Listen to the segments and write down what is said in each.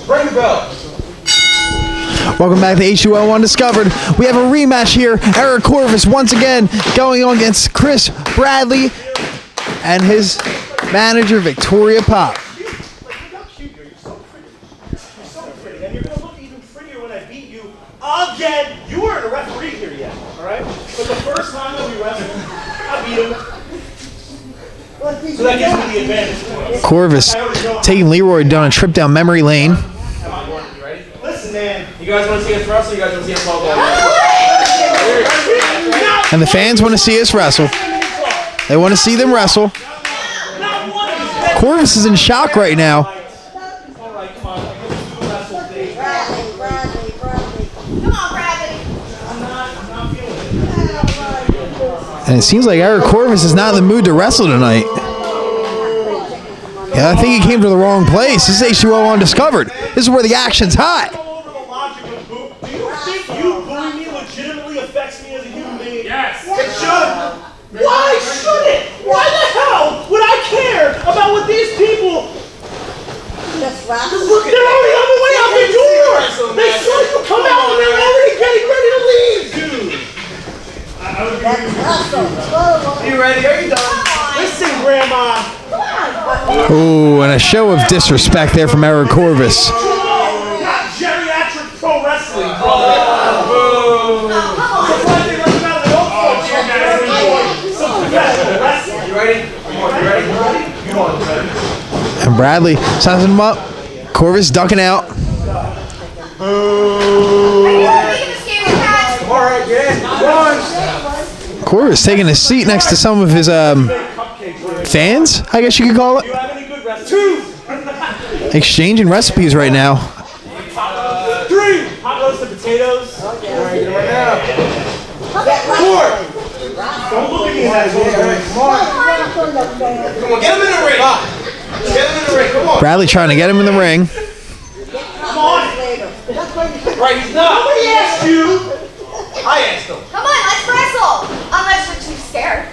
Ring the bell. Welcome back to H2O Undiscovered. We have a rematch here. Eric Corvis once again going on against Chris Bradley and his manager, Victoria Pop. Look how cute you are. You're so pretty. You're so pretty. And you're going to look even prettier when I beat you again. You weren't a referee here yet, all right? But the first time that we wrestled, I beat him. So that gives me the advantage. Corvis taking Leroy down a trip down memory lane. Listen, man. You guys want to see us wrestle? You guys want to see us ball? And the fans want to see us wrestle. They want to see them wrestle. Corvis is in shock right now. And it seems like Eric Corvis is not in the mood to wrestle tonight. Yeah, I think he came to the wrong place. This is H2O Undiscovered. This is where the action's hot. Do you think you bullying me legitimately affects me as a human being? Yes. It should. Why should it? Why the hell would I care about what these people... They're already on the way out the door. They saw you come out and they're already getting ready to leave. Dude. Are you ready? Are you done? Listen, Grandma. Ooh, and a show of disrespect there from Eric Corvis. Not geriatric pro wrestling, brother. You ready? You ready? Come on, man. And Bradley sizing him up. Corvis ducking out. Corvis taking a seat next to some of his fans, I guess you could call it. Exchanging recipes right now. 3 hot roasted potatoes. 4. Don't look at me that way. Come on, get him in the ring. Get him in the ring. Come on. Bradley trying to get him in the ring. Come on. Right, he's not. Nobody asked you. I asked him. Come on, let's wrestle. Unless you're too scared.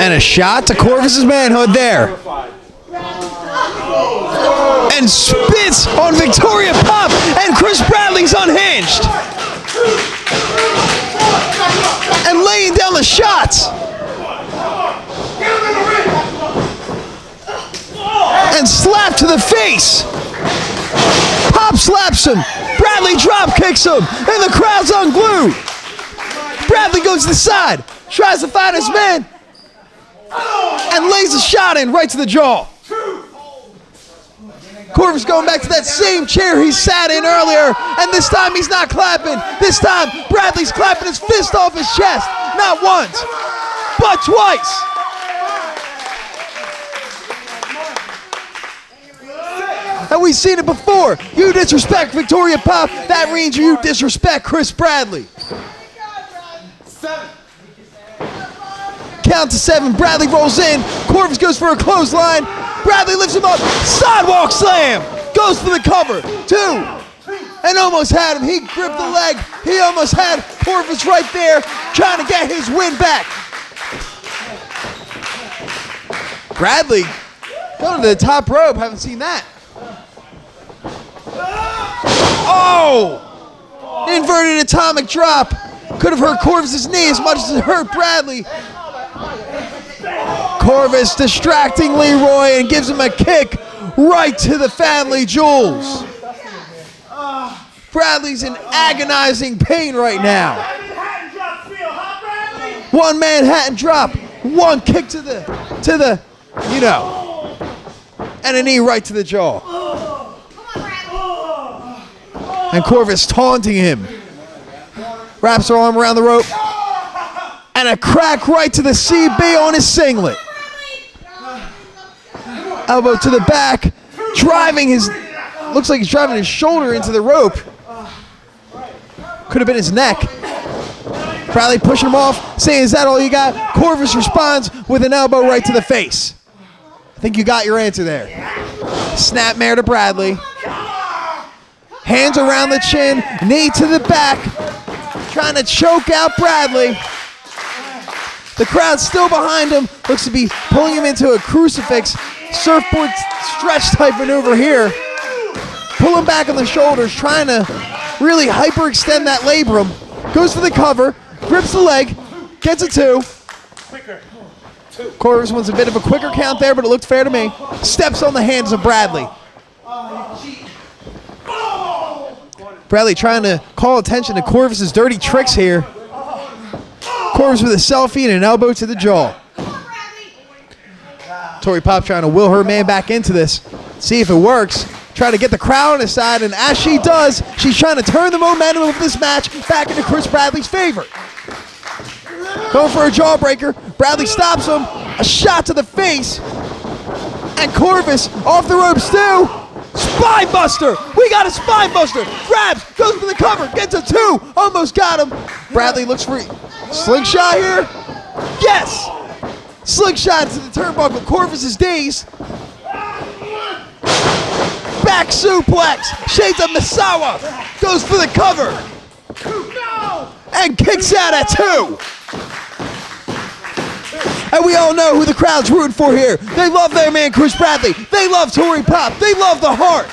And a shot to Corvis's manhood there. And spits on Victoria Pop, and Chris Bradley's unhinged. And laying down the shots. And slap to the face. Pop slaps him. Bradley drop kicks him. And the crowd's unglued. Bradley goes to the side. Tries to find his man. And lays a shot in right to the jaw. Corvis going back to that same chair he sat in earlier. And this time he's not clapping. This time Bradley's clapping his fist off his chest. Not once, but twice. And we've seen it before. You disrespect Victoria Pop, that means you disrespect Chris Bradley. 7. Count to 7, Bradley rolls in. Corvis goes for a clothesline. Bradley lifts him up, sidewalk slam. Goes for the cover, 2. And almost had him, he gripped the leg. He almost had Corvis right there, trying to get his win back. Bradley going to the top rope, haven't seen that. Oh! Inverted atomic drop. Could have hurt Corvis' knee as much as it hurt Bradley. Corvis distracting Leroy and gives him a kick right to the family jewels. Bradley's in agonizing pain right now. One Manhattan drop, one kick to the, you know, and a knee right to the jaw. And Corvis taunting him. Wraps her arm around the rope. And a crack right to the CB on his singlet. Elbow to the back. Driving his, looks like he's driving his shoulder into the rope. Could have been his neck. Bradley pushing him off, saying, "Is that all you got?" Corvis responds with an elbow right to the face. I think you got your answer there. Snapmare to Bradley. Hands around the chin, knee to the back. trying to choke out Bradley. The crowd's still behind him. Looks to be pulling him into a crucifix. Surfboard stretch type maneuver here. Pull him back on the shoulders, trying to really hyperextend that labrum. Goes for the cover, grips the leg, gets a 2. Corvis wants a bit of a quicker count there, but it looked fair to me. Steps on the hands of Bradley. Bradley trying to call attention to Corvis's dirty tricks here. Corvis with a selfie and an elbow to the jaw. Tori Pop trying to will her man back into this. See if it works. Trying to get the crowd on his side, and as she does, she's trying to turn the momentum of this match back into Chris Bradley's favor. Going for a jawbreaker. Bradley stops him. A shot to the face. And Corvis off the ropes too. Spine buster. We got a spine buster. Grabs. Goes for the cover. Gets a 2. Almost got him. Bradley looks for slingshot here. Yes. Slingshot to the turnbuckle. Corvis is dazed. Back suplex. Shades of Misawa. Goes for the cover. And kicks out at 2. And we all know who the crowd's rooting for here. They love their man, Chris Bradley. They love Tori Pop. They love the Heart.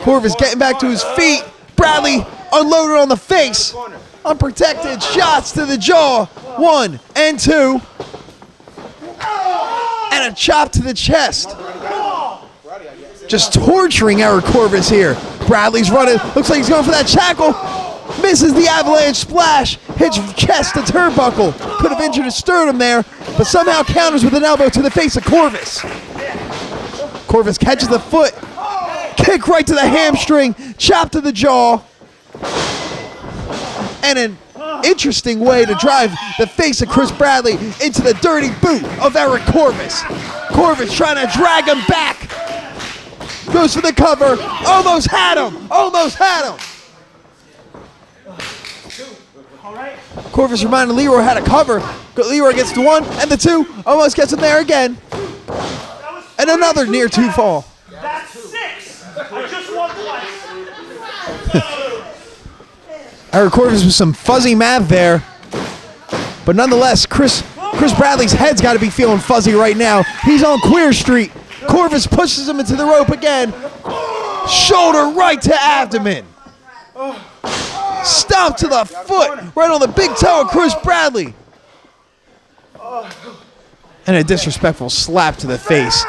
Corvis getting back to his feet. Bradley unloaded on the face. Unprotected shots to the jaw. 1 and 2. And a chop to the chest. Just torturing Eric Corvis here. Bradley's running. Looks like he's going for that shackle. Misses the avalanche splash. Hits chest to turnbuckle. Could have injured his sternum there, but somehow counters with an elbow to the face of Corvis. Corvis catches the foot. Kick right to the hamstring. Chop to the jaw. And an interesting way to drive the face of Chris Bradley into the dirty boot of Eric Corvis. Corvis trying to drag him back. Goes for the cover. Almost had him. Almost had him. Corvis reminded Leroy how to cover. Leroy gets the 1 and the 2. Almost gets him there again. And another near 2 fall. That's 6. I just won twice. Eric Corvis with some fuzzy math there. But nonetheless, Chris Bradley's head's got to be feeling fuzzy right now. He's on Queer Street. Corvis pushes him into the rope again. Shoulder right to abdomen. Stomp to the foot, right on the big toe of Chris Bradley. And a disrespectful slap to the face.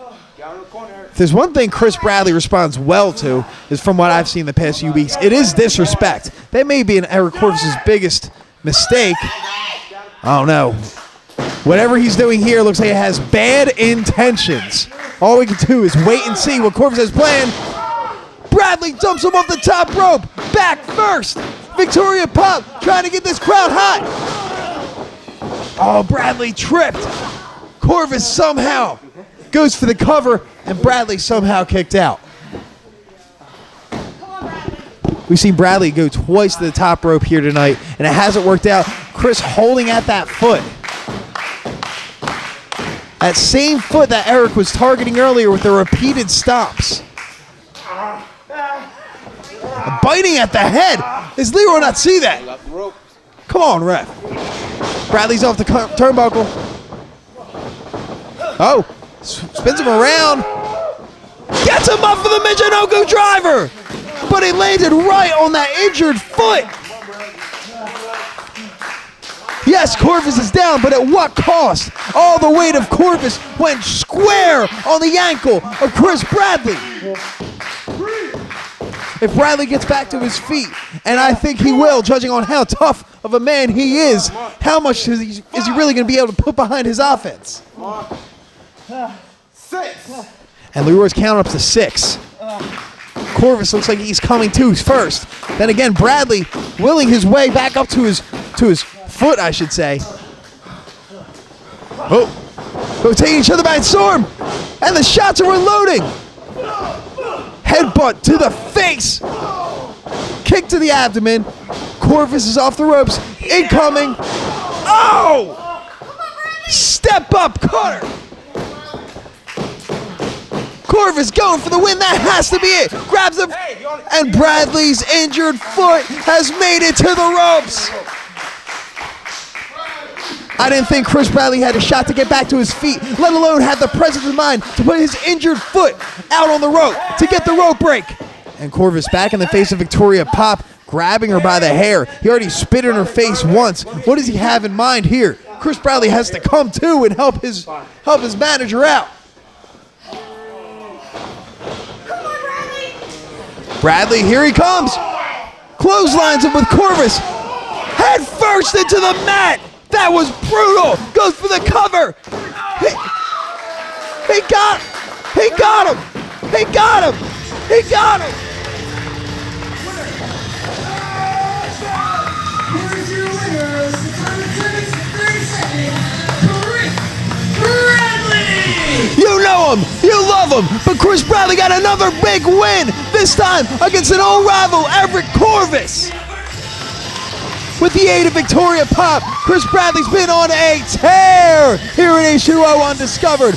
If there's one thing Chris Bradley responds well to, is from what I've seen the past few weeks, it is disrespect. That may be Eric Corvis's biggest mistake. I don't know. Whatever he's doing here looks like it has bad intentions. All we can do is wait and see what Corvis has planned. Bradley dumps him off the top rope. Back first. Victoria Pop trying to get this crowd hot. Oh, Bradley tripped. Corvis somehow goes for the cover, and Bradley somehow kicked out. We've seen Bradley go twice to the top rope here tonight, and it hasn't worked out. Chris holding at that foot. That same foot that Eric was targeting earlier with the repeated stomps. Biting at the head. Does Leroy not see that? Come on, ref. Bradley's off the turnbuckle. Oh, spins him around. Gets him up for the Michinoku driver. But he landed right on that injured foot. Yes, Corvis is down, but at what cost? All the weight of Corvis went square on the ankle of Chris Bradley. If Bradley gets back to his feet, and I think he will, judging on how tough of a man he is, how much is he really going to be able to put behind his offense? 6. And Leroy's counting up to 6. Corvis looks like he's coming to first. Then again, Bradley willing his way back up to his foot, I should say. Oh, taking each other by storm, and the shots are unloading. Headbutt to the face. Kick to the abdomen. Corvis is off the ropes. Incoming. Oh! Step up cutter. Corvis going for the win. That has to be it. Grabs him. And Bradley's injured foot has made it to the ropes. I didn't think Chris Bradley had a shot to get back to his feet, let alone had the presence of mind to put his injured foot out on the rope to get the rope break. And Corvis back in the face of Victoria Pop, grabbing her by the hair. He already spit in her face once. What does he have in mind here? Chris Bradley has to come to and help his manager out. Come on, Bradley. Bradley, here he comes. Clotheslines him with Corvis. Head first into the mat. That was brutal. Goes for the cover. He got him. He got him. He got him. He got him. Here's your winners. The time of 30 seconds. Bradley! You know him, you love him, but Chris Bradley got another big win, this time against an old rival, Everett Corvis. With the aid of Victoria Pop, Chris Bradley's been on a tear here in H2O Undiscovered.